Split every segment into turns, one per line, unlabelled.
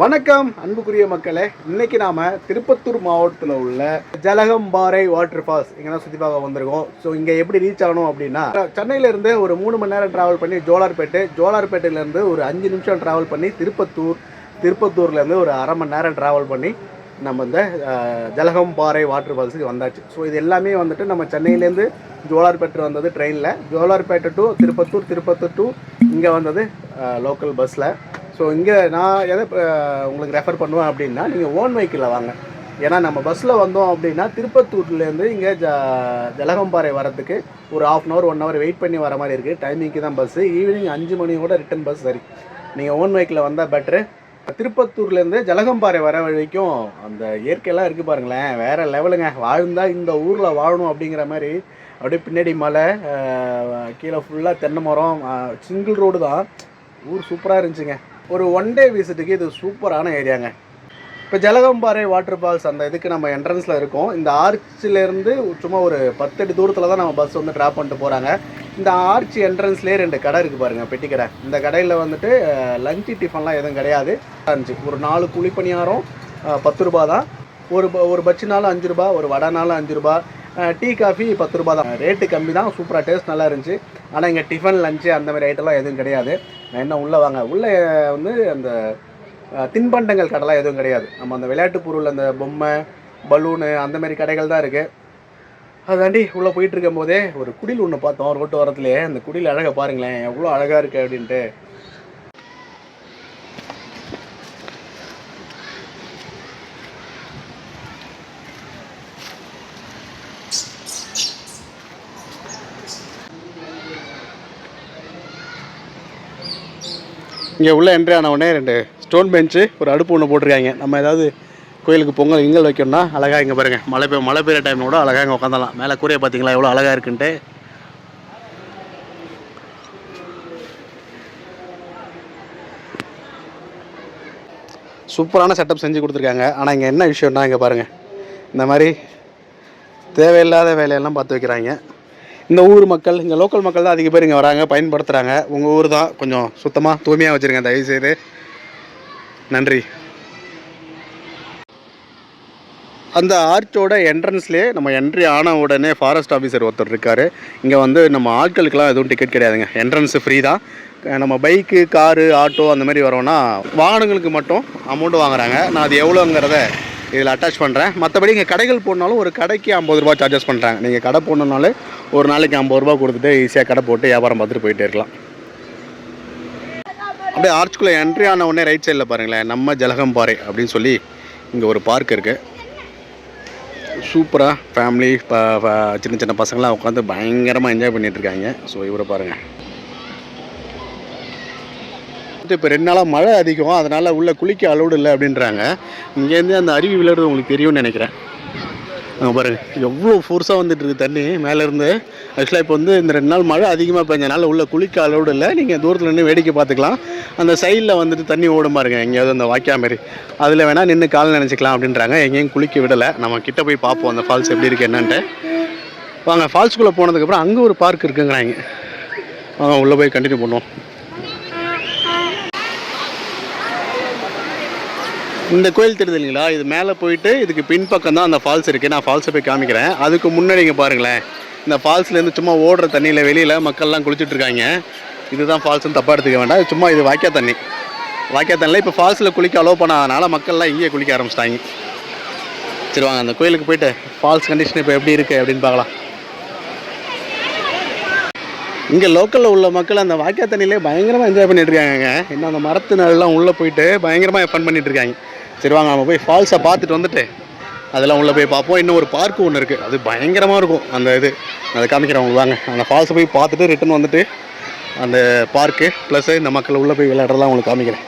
வணக்கம் அன்புக்குரிய மக்களே. இன்னைக்கு நாம திருப்பத்தூர் மாவட்டத்தில் உள்ள ஜலகம்பாறை வாட்டர் ஃபால்ஸ் இங்கே தான் சுற்றி பார்க்க வந்திருக்கோம். ஸோ இங்கே எப்படி ரீச் ஆகணும் அப்படின்னா, சென்னையிலேருந்து ஒரு 3 மணி நேரம் ட்ராவல் பண்ணி ஜோலார்பேட்டையிலேருந்து ஒரு 5 நிமிஷம் ட்ராவல் பண்ணி திருப்பத்தூர்லேருந்து ஒரு அரை மணி நேரம் ட்ராவல் பண்ணி நம்ம இந்த ஜலகம்பாறை வாட்டர் ஃபால்ஸுக்கு வந்தாச்சு. ஸோ இது எல்லாமே வந்துட்டு நம்ம சென்னையிலேருந்து ஜோலார்பேட்டை வந்தது ட்ரெயினில், ஜோலார்பேட்டை டு திருப்பத்தூர் டு இங்கே வந்தது லோக்கல் பஸ்ஸில். ஸோ இங்கே நான் எதை உங்களுக்கு ரெஃபர் பண்ணுவேன் அப்படின்னா, நீங்கள் ஓன் வெஹிக்கிளில் வாங்க. ஏன்னா நம்ம பஸ்ஸில் வந்தோம் அப்படின்னா திருப்பத்தூர்லேருந்து இங்கே ஜலகம்பாறை வரத்துக்கு ஒரு ½ hour 1 hour வெயிட் பண்ணி வர மாதிரி இருக்குது. டைமிங்க்கு தான் பஸ்ஸு. ஈவினிங் 5 மணியோட ரிட்டன் பஸ். சரி, நீங்கள் ஓன் வெஹிக்கிளில் வந்தால் பெட்ரு. திருப்பத்தூர்லேருந்து ஜலகம்பாறை வர வரைக்கும் அந்த இயற்கையெல்லாம் இருக்குது பாருங்களேன், வேறு லெவலுங்க. வாழ்ந்தால் இந்த ஊரில் வாழணும் அப்படிங்கிற மாதிரி. அப்படியே பின்னாடி மலை, கீழே ஃபுல்லாக தென்னை மரம், சிங்கிள் ரோடு தான். ஊர் சூப்பராக இருந்துச்சுங்க. ஒரு 1 day விசிட்டுக்கு இது சூப்பரான ஏரியாங்க. இப்போ ஜலகம்பாறை வாட்டர் ஃபால்ஸ் அந்த இதுக்கு நம்ம என்ட்ரன்ஸில் இருக்கோம். இந்த ஆர்ச்சிலேருந்து சும்மா ஒரு 10 அடி தூரத்தில் தான் நம்ம பஸ் வந்து ட்ராப் பண்ணிட்டு போகிறாங்க. இந்த ஆர்ச்சி என்ட்ரன்ஸ்லேயே 2 கடை இருக்குது பாருங்கள், பெட்டி கடை. இந்த கடையில் வந்துட்டு லஞ்சு டிஃபன்லாம் எதுவும் கிடையாது. இருந்துச்சு ஒரு 4 குழிப்பணியாரம் 10 ரூபா தான். ஒரு பஜ்ஜினாலும் 5 ரூபா, ஒரு வடைனாலும் 5 ரூபா, டீ காஃபி 10 ரூபா தான். ரேட்டு கம்மி தான், சூப்பராக டேஸ்ட் நல்லா இருந்துச்சு. ஆனால் இங்கே டிஃபன் லஞ்சு அந்த மாதிரி ஐட்டம்லாம் எதுவும் கிடையாது. நான் என்ன உள்ளே வாங்க, உள்ளே வந்து அந்த தின்பண்டங்கள் கடைலாம் எதுவும் கிடையாது. நம்ம அந்த விளையாட்டு பொருள், அந்த பொம்மை, பலூனு அந்த மாதிரி கடைகள் தான் இருக்குது. அதாண்டி உள்ளே போயிட்டு இருக்கும் போதே ஒரு குடில் ஒன்று பார்த்தோம் ரோட்டு வரத்துலேயே. அந்த குடில் அழகை பாருங்களேன், எவ்வளோ அழகாக இருக்குது அப்படின்ட்டு. இங்கே உள்ளே என்ட்ரி ஆன உடனே 2 ஸ்டோன் பெஞ்சு, ஒரு அடுப்பு ஒன்று போட்டிருக்காங்க. நம்ம ஏதாவது கோயிலுக்கு பொங்கல் வைக்கணும்னா அழகாக இங்கே பாருங்கள், மழை பெய்கிற டைமில் கூட அழகாக இங்கே உட்காந்துடலாம். மேலே கூரையை பார்த்தீங்களா எவ்வளோ அழகாக இருக்குன்ட்டு. சூப்பரான செட்டப் செஞ்சு கொடுத்துருக்காங்க. ஆனால் இங்கே என்ன விஷயம்னா, இங்கே பாருங்கள், இந்த மாதிரி தேவையில்லாத வேலையெல்லாம் பார்த்து வைக்கிறாங்க. இந்த ஊர் மக்கள், இங்கே லோக்கல் மக்கள் தான் அதிக பேர் இங்கே வராங்க, பயன்படுத்துகிறாங்க. உங்கள் ஊர் தான், கொஞ்சம் சுத்தமாக தூய்மையாக வச்சுருங்க தயவுசெய்து. நன்றி. அந்த ஆர்ச்சோட என்ட்ரன்ஸ்லேயே நம்ம என்ட்ரி ஆன உடனே ஃபாரஸ்ட் ஆஃபீஸர் ஒருத்தர் இருக்கார். இங்கே வந்து நம்ம ஆட்களுக்கெல்லாம் எதுவும் டிக்கெட் கிடையாதுங்க, என்ட்ரன்ஸு ஃப்ரீ தான். நம்ம பைக்கு, காரு, ஆட்டோ அந்த மாதிரி வரோன்னா வாகனங்களுக்கு மட்டும் அமௌண்ட் வாங்குறாங்க. நான் அது எவ்வளோங்கிறத இதில் அட்டாச் பண்ணுறேன். மற்றபடி இங்கே கடைகள் போடனாலும் ஒரு கடைக்கு 50 ரூபா சார்ஜஸ் பண்ணுறாங்க. நீங்கள் கடை போடணுனாலே ஒரு நாளைக்கு 50 ரூபா கொடுத்துட்டு ஈஸியாக கடை போட்டு வியாபாரம் பார்த்துட்டு போயிட்டே இருக்கலாம். அப்படியே ஆர்ச்சுக்குள்ளே என்ட்ரி ஆன உடனே ரைட் சைடில் பாருங்களேன், நம்ம ஜலகம்பாறை அப்படின்னு சொல்லி இங்கே ஒரு பார்க் இருக்குது. சூப்பராக ஃபேமிலி, சின்ன சின்ன பசங்களாம் உட்காந்து பயங்கரமாக என்ஜாய் பண்ணிகிட்ருக்காங்க. ஸோ இவரை பாருங்கள். இப்போ 2 நாளாக மழை அதிகம், அதனால் உள்ளே குளிக்க அலோடு இல்லை அப்படின்றாங்க. இங்கேருந்து அந்த அருவி விளையாடுறது உங்களுக்கு தெரியும்னு நினைக்கிறேன். அங்கே பாருங்கள் எவ்வளோ ஃபோர்ஸாக வந்துட்டுருக்கு தண்ணி மேலேருந்து. ஆக்சுவலாக இப்போ வந்து இந்த 2 நாள் மழை அதிகமாக பெஞ்சனால உள்ளே குளிக்க அலோடு இல்லை. நீங்கள் தூரத்தில் நின்று வேடிக்கை பார்த்துக்கலாம். அந்த சைடில் வந்துட்டு தண்ணி ஓடும் பாருங்க, எங்கேயாவது அந்த வாய்க்கா மாதிரி, அதில் வேணால் நின்று கால் நினச்சிக்கலாம் அப்படின்றாங்க. எங்கேயும் குளிக்க விடலை. நம்ம கிட்டே போய் பார்ப்போம் அந்த ஃபால்ஸ் எப்படி இருக்குது என்னன்ட்டு. வாங்க, ஃபால்ஸுக்குள்ளே போனதுக்கப்புறம் அங்கே ஒரு பார்க் இருக்குங்கிறாங்க. வாங்க உள்ளே போய் கண்டினியூ பண்ணுவோம். இந்த கோயில் தெரியுது இல்லைங்களா, இது மேலே போயிட்டு இதுக்கு பின்பக்கம் தான் அந்த ஃபால்ஸ் இருக்குது. நான் ஃபால்ஸை போய் காமிக்கிறேன். அதுக்கு முன்னாடி இங்கே பாருங்களேன், இந்த ஃபால்ஸ்லேருந்து சும்மா ஓடுற தண்ணியில் வெளியில் மக்கள்லாம் குளிச்சுட்ருக்காங்க. இதுதான் ஃபால்ஸ்னு தப்பாக எடுத்துக்க வேண்டாம், சும்மா இது வாய்க்கா தண்ணியில் இப்போ ஃபால்ஸில் குளிக்க அலோவ் பண்ணாதனால மக்கள்லாம் இங்கேயே குளிக்க ஆரம்பிச்சிட்டாங்க. சரி வாங்க, அந்த கோயிலுக்கு போயிட்டு ஃபால்ஸ் கண்டிஷன் இப்போ எப்படி இருக்குது அப்படின்னு பார்க்கலாம். இங்கே லோக்கலில் உள்ள மக்கள் அந்த வாய்க்கா தண்ணியிலே பயங்கரமாக என்ஜாய் பண்ணிட்டுருக்காங்க. இன்னும் அந்த மரத்து நாளெலாம் உள்ளே போயிட்டு பயங்கரமாக ஃபன் பண்ணிட்டுருக்காங்க. சரி வாங்க, நம்ம போய் ஃபால்ஸை பார்த்துட்டு வந்துட்டு அதெல்லாம் உள்ளே போய் பார்ப்போம். இன்னும் ஒரு பார்க்கு ஒன்று இருக்குது, அது பயங்கரமாக இருக்கும். அந்த இது அதை காமிக்கிறவங்க வாங்க. அந்த ஃபால்ஸை போய் பார்த்துட்டு ரிட்டன் வந்துட்டு அந்த பார்க்கு ப்ளஸ் இந்த மக்கள் உள்ளே போய் விளையாடுறதெல்லாம் உங்களுக்கு காமிக்கிறேன்.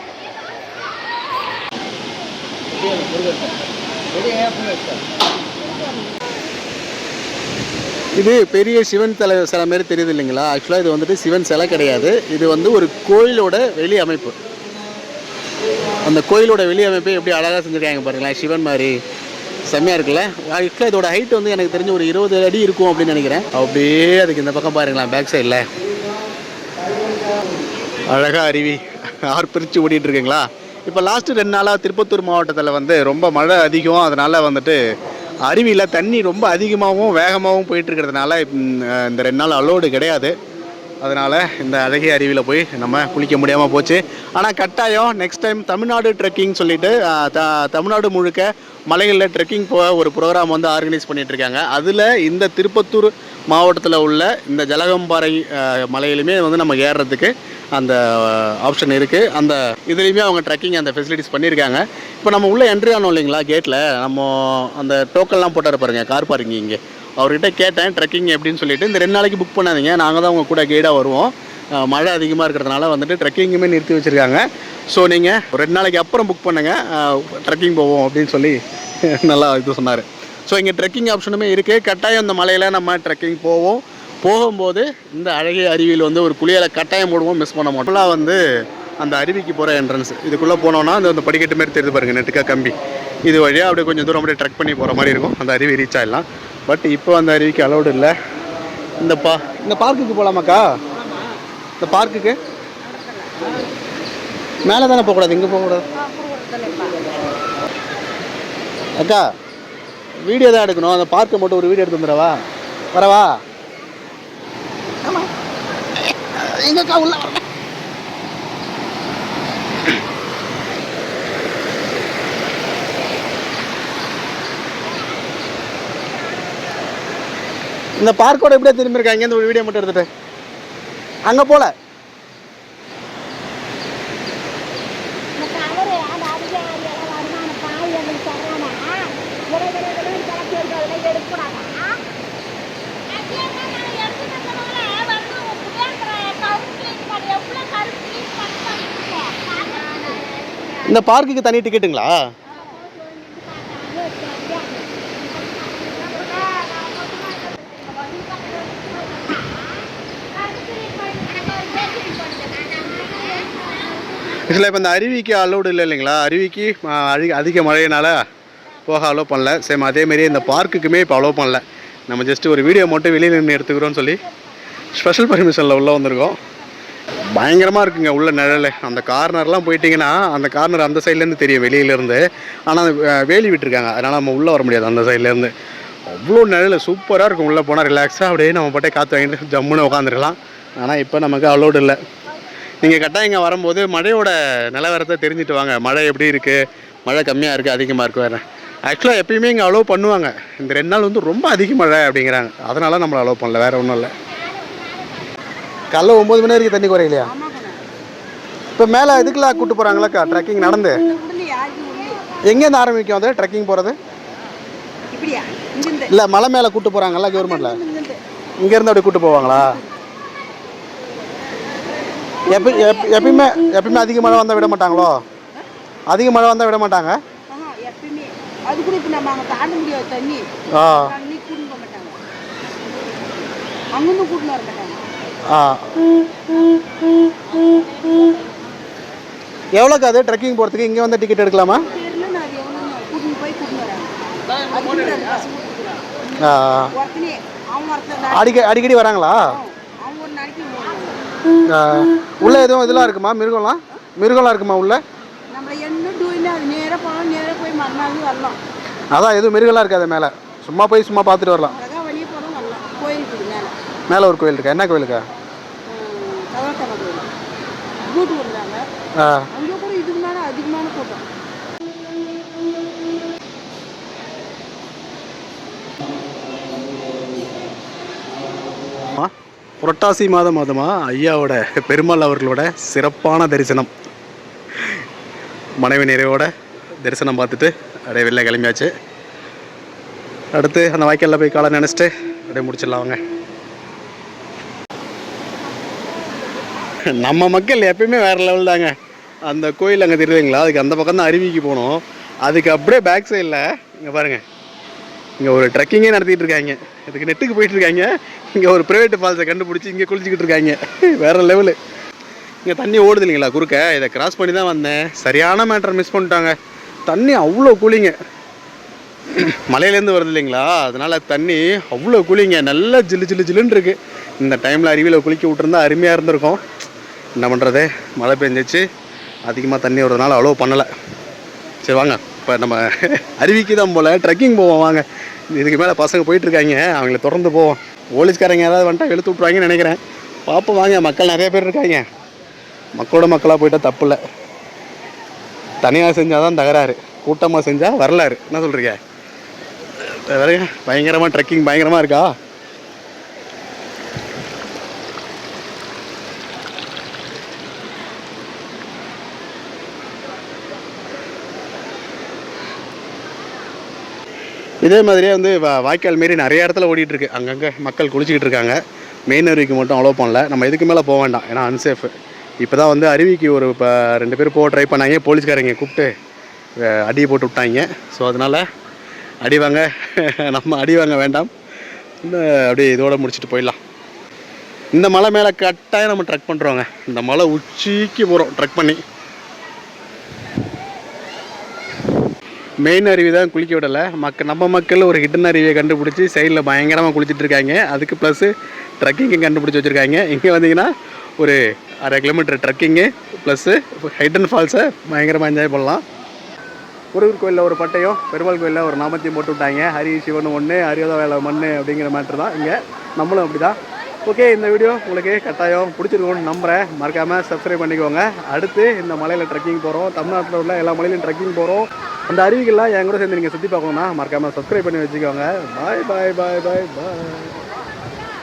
இது பெரிய சிவன் சிலை மாரி தெரியுது இல்லைங்களா. ஆக்சுவலாக இது வந்துட்டு சிவன் சிலை கிடையாது, இது வந்து ஒரு கோயிலோட வெளி அமைப்பு. அந்த கோயிலோட வெளி அமைப்பை எப்படி அழகாக செஞ்சுருக்காங்க பாருங்களேன், சிவன் மாதிரி செம்மையாக இருக்குல்ல. ஆக்சுவலாக இதோட ஹைட் வந்து எனக்கு தெரிஞ்ச ஒரு 20 அடி இருக்கும் அப்படின்னு நினைக்கிறேன். அப்படியே அதுக்கு இந்த பக்கம் பாருங்களேன், பேக் சைடில் அழகாக அருவி ஆறு பிரித்து ஓடிட்டு இருக்குங்களா. இப்போ லாஸ்ட்டு 2 நாளாக திருப்பத்தூர் மாவட்டத்தில் வந்து ரொம்ப மழை அதிகம். அதனால் வந்துட்டு அருவியில் தண்ணி ரொம்ப அதிகமாகவும் வேகமாகவும் போயிட்டுருக்கிறதுனால இந்த 2 நாள் அலோடு கிடையாது. அதனால் இந்த அழகிய அருவியில் போய் நம்ம குளிக்க முடியாமல் போச்சு. ஆனால் கட்டாயம் நெக்ஸ்ட் டைம் தமிழ்நாடு ட்ரெக்கிங் சொல்லிவிட்டு தமிழ்நாடு முழுக்க மலைகளில் ட்ரெக்கிங் போக ஒரு ப்ரோக்ராம் வந்து ஆர்கனைஸ் பண்ணிகிட்ருக்காங்க. அதில் இந்த திருப்பத்தூர் மாவட்டத்தில் உள்ள இந்த ஜலகம்பாறை மலையிலுமே வந்து நம்ம ஏறுறதுக்கு அந்த ஆப்ஷன் இருக்குது. அந்த இதுலேயுமே அவங்க ட்ரெக்கிங் அந்த ஃபெசிலிட்டிஸ் பண்ணியிருக்காங்க. இப்போ நம்ம உள்ளே என்ட்ரி ஆனோம் இல்லைங்களா, கேட்டில் நம்ம அந்த டோக்கன்லாம் போட்டார் பாருங்க, கார் பார்க்கிங். இங்கே அவர்கிட்ட கேட்டேன் ட்ரெக்கிங் எப்படின்னு சொல்லிட்டு. இந்த 2 நாளைக்கு புக் பண்ணாதீங்க, நாங்கள் தான் உங்கள் கூட கைடாக வருவோம், மழை அதிகமாக இருக்கிறதுனால வந்துட்டு ட்ரெக்கிங்குமே நிறுத்தி வச்சுருக்காங்க. ஸோ நீங்கள் 2 நாளைக்கு அப்புறம் புக் பண்ணுங்கள், ட்ரெக்கிங் போவோம் அப்படின்னு சொல்லி நல்லா இது சொன்னார். ஸோ இங்கே ட்ரெக்கிங் ஆப்ஷனுமே இருக்குது. கட்டாயம் இந்த மலையில் நம்ம ட்ரெக்கிங் போவோம். போகும்போது இந்த அழகிய அருவியில் வந்து ஒரு குளியலை கட்டாயம் போடுவோம், மிஸ் பண்ண மாட்டோம். வந்து அந்த அருவிக்கு போகிற என்ட்ரன்ஸ் இதுக்குள்ளே போனோன்னா அந்த படிக்கட்டு மாரி தெரிஞ்சு பாருங்கள், நெட்டுக்கா கம்பி. இது வழியாக அப்படியே கொஞ்சம் தூரம் அப்படியே ட்ரெக் பண்ணி போகிற மாதிரி இருக்கும். அந்த அருவி ரீச் ஆகிடலாம். பட் இப்போ அந்த அருவிக்கு அலௌடு இல்லை. இந்த பார்க்குக்கு போகலாமாக்கா? இந்த பார்க்குக்கு மேலே தானே போகக்கூடாது, இங்கே போகக்கூடாது அக்கா. வீடியோ தான் எடுக்கணும், அந்த பார்க்கை மட்டும் ஒரு வீடியோ எடுத்து வந்துடவா? வரவா? எங்கக்கா உள்ள இந்த பார்க்கோட எப்படியே திரும்பி இருக்காங்க. இந்த ஒரு வீடியோ மட்டும் எடுத்துட்டு அங்கே போல. இந்த பார்க்குக்கு தனி டிக்கெட்டுங்களா? ஆக்சுவலாக இப்போ இந்த அருவிக்கு அலோடு இல்லை இல்லைங்களா, அருவிக்கு அதிக மழையினால் போக அலோவ் பண்ணல. சேம் அதேமாரி இந்த பார்க்குக்குமே இப்போ அலோவ் பண்ணல. நம்ம ஜஸ்ட்டு ஒரு வீடியோ மட்டும் வெளியில் நின்று எடுத்துக்கிறோன்னு சொல்லி ஸ்பெஷல் பர்மிஷனில் உள்ளே வந்திருக்கோம். பயங்கரமாக இருக்குங்க உள்ள நிழல். அந்த கார்னர்லாம் போயிட்டிங்கன்னா அந்த கார்னர் அந்த சைட்லேருந்து தெரியும் வெளியிலேருந்து. ஆனால் வேலி விட்டுருக்காங்க, அதனால் நம்ம உள்ளே வர முடியாது அந்த சைட்லேருந்து. அவ்வளோ நிழல் சூப்பராக இருக்கும். உள்ளே போனால் ரிலாக்ஸாக அப்படியே நம்ம பாட்டே காற்று வாங்கிட்டு ஜம்முன்னு உட்காந்துருக்கலாம். ஆனால் இப்போ நமக்கு அலோடு இல்லை. நீங்கள் கட்டாயம் இங்கே வரும்போது மழையோட நிலவரத்தை தெரிஞ்சுட்டு வாங்க. மழை எப்படி இருக்குது, மழை கம்மியாக இருக்குது, அதிகமாக இருக்குது வேறு. ஆக்சுவலாக எப்பயுமே இங்கே அலோவ் பண்ணுவாங்க. இந்த 2 நாள் வந்து ரொம்ப அதிக மழை அப்படிங்கிறாங்க, அதனால நம்மளை அலோவ் பண்ணல, வேறு ஒன்றும் இல்லை. காலைல 9 மணி வரைக்கும் தண்ணி குறையிலையா? இப்போ மேலே இதுக்கெல்லாம் கூப்பிட்டு போகிறாங்களாக்கா ட்ரெக்கிங் நடந்து? எங்கேருந்து ஆரம்பிக்கும் அது ட்ரெக்கிங் போகிறது? இல்லை மலை மேலே கூப்பிட்டு போகிறாங்கல்ல கவர்மெண்ட்டில், இங்கேருந்து அப்படி கூப்பிட்டு போவாங்களா? எப்பயுமே அதிக மழை வந்தால் விட மாட்டாங்களோ? அதிக மழை வந்தால் விட மாட்டாங்க. எவ்வளோக்கு அது ட்ரெக்கிங் போகிறதுக்கு? இங்கே வந்து டிக்கெட் எடுக்கலாமா? அடிக்கடி வராங்களா? உள்ள எதுவும் இதெல்லாம் இருக்குமா? மிருகம்லாம் இருக்குமா உள்ள? அதான் எதுவும் மிருகம்லாம் இருக்காது மேலே? சும்மா பார்த்துட்டு வரலாம். மேலே ஒரு கோயில் இருக்கா? என்ன கோயிலுக்கா? புரட்டாசி மாதமா ஐயாவோட பெருமாள் அவர்களோட சிறப்பான தரிசனம். மனைவி நிறைவோட தரிசனம் பார்த்துட்டு அப்படியே வெளில கிளம்பியாச்சு. அடுத்து அந்த வாய்க்காலில் போய் காலை நினச்சிட்டு அப்படியே முடிச்சிடலாம் வாங்க. நம்ம மக்கள் எப்பயுமே வேறு லெவல் தாங்க. அந்த கோயில் அங்கே தெரியுதுங்களா, அதுக்கு அந்த பக்கம் தான் அருவிக்கு போகணும். அதுக்கு அப்படியே பேக் சைடில் இங்கே பாருங்கள், இங்கே ஒரு ட்ரெக்கிங்கே நடத்திட்டு இருக்காங்க. இதுக்கு நெட்டுக்கு போயிட்டுருக்காங்க. இங்கே ஒரு ப்ரைவேட் ஃபால்ஸை கண்டுபிடிச்சி இங்கே குளிச்சிக்கிட்டு இருக்காங்க. வேறு லெவலு. இங்கே தண்ணி ஓடுது இல்லைங்களா குறுக்க, இதை கிராஸ் பண்ணி தான் வந்தேன். சரியான மேட்டர் மிஸ் பண்ணிட்டாங்க. தண்ணி அவ்வளோ கூலிங்க, மலையிலேருந்து வருது இல்லைங்களா, அதனால் தண்ணி அவ்வளோ கூலிங்க. நல்லா ஜில்லுன்னு இருக்குது. இந்த டைமில் அருவியில் குளிக்க விட்டுருந்தா அருமையாக இருந்திருக்கும். என்ன பண்ணுறது, மழை பெஞ்சிச்சு. அதிகமாக தண்ணி வரதுனால அலோவ் பண்ணலை. சரி வாங்க, இப்போ நம்ம அருவிக்கு தான் போல் ட்ரெக்கிங் போவோம் வாங்க. இதுக்கு மேலே பசங்க போயிட்டுருக்காங்க, அவங்கள தொடர்ந்து போவோம். போலீஸ்காரங்க யாராவது வந்துட்டா வெளுத்து விட்ருவாங்கன்னு நினைக்கிறேன். பார்ப்போம் வாங்க. மக்கள் நிறைய பேர் இருக்காங்க. மக்களோட மக்களாக போயிட்டால் தப்பு இல்லை. தனியாக செஞ்சால் தான் தகராறு, கூட்டமாக செஞ்சால் வரலாறு. என்ன சொல்கிறீங்க? பயங்கரமாக ட்ரெக்கிங் பயங்கரமாக இருக்கா? இதே மாதிரியே வந்து வாய்க்கால் மாரி நிறைய இடத்துல ஓடிட்டுருக்கு. அங்கங்கே மக்கள் குளிச்சிக்கிட்டு இருக்காங்க. மெயின் அருவிக்கு மட்டும் அலோவ் பண்ணல. நம்ம இதுக்கு மேலே போக வேண்டாம், ஏன்னா அன்சேஃபு. இப்போ தான் வந்து அருவிக்கு ஒரு 2 பேர் போக ட்ரை பண்ணாங்க. போலீஸ்காரங்க கூப்பிட்டு அடி போட்டு விட்டாங்க. ஸோ அதனால் அடி வாங்க நம்ம அடி வாங்க வேண்டாம். அப்படியே இதோட முடிச்சுட்டு போயிடலாம். இந்த மலை மேலே கட்டாயம் நம்ம ட்ரெக் பண்ணுறோங்க. இந்த மலை உச்சிக்கு போகிறோம் ட்ரெக் பண்ணி. மெயின் அருவி தான் குளிக்க விடலை. நம்ம மக்கள் ஒரு ஹிடன் அருவியை கண்டுபிடிச்சி சைடில் பயங்கரமாக குளிச்சுட்டு இருக்காங்க. அதுக்கு ப்ளஸ்ஸு ட்ரெக்கிங்கும் கண்டுபிடிச்சி வச்சுருக்காங்க. இங்கே வந்தீங்கன்னா ஒரு 1/2 கிலோமீட்டர் ட்ரெக்கிங்கு ப்ளஸ்ஸு ஹிடன் ஃபால்ஸை பயங்கரமாக என்ஜாய் பண்ணலாம். முருகர் கோயிலில் ஒரு பட்டையும், பெருமாள் கோயிலில் ஒரு நாமத்தையும் போட்டு விட்டாங்க. ஹரி சிவன் ஒன்று, ஹரியோத வேலை மண் அப்படிங்கிற மேட்ரு தான் இங்கே. நம்மளும் அப்படி தான். ஓகே, இந்த வீடியோ உங்களுக்கு கட்டாயம் பிடிச்சிருக்கோன்னு நம்புகிறேன். மறக்காமல் சப்ஸ்கிரைப் பண்ணிக்கோங்க. அடுத்து இந்த மலையில் ட்ரெக்கிங் போகிறோம். தமிழ்நாட்டில் உள்ள எல்லா மலையிலையும் ட்ரெக்கிங் போகிறோம். அந்த அருவிகள்லாம் என் கூட சேர்ந்து நீங்கள் சுற்றி பார்க்கணுன்னா மறக்காமல் சப்ஸ்கிரைப் பண்ணி வச்சுக்கோங்க. பாய் பாய் பாய் பாய் பாய்.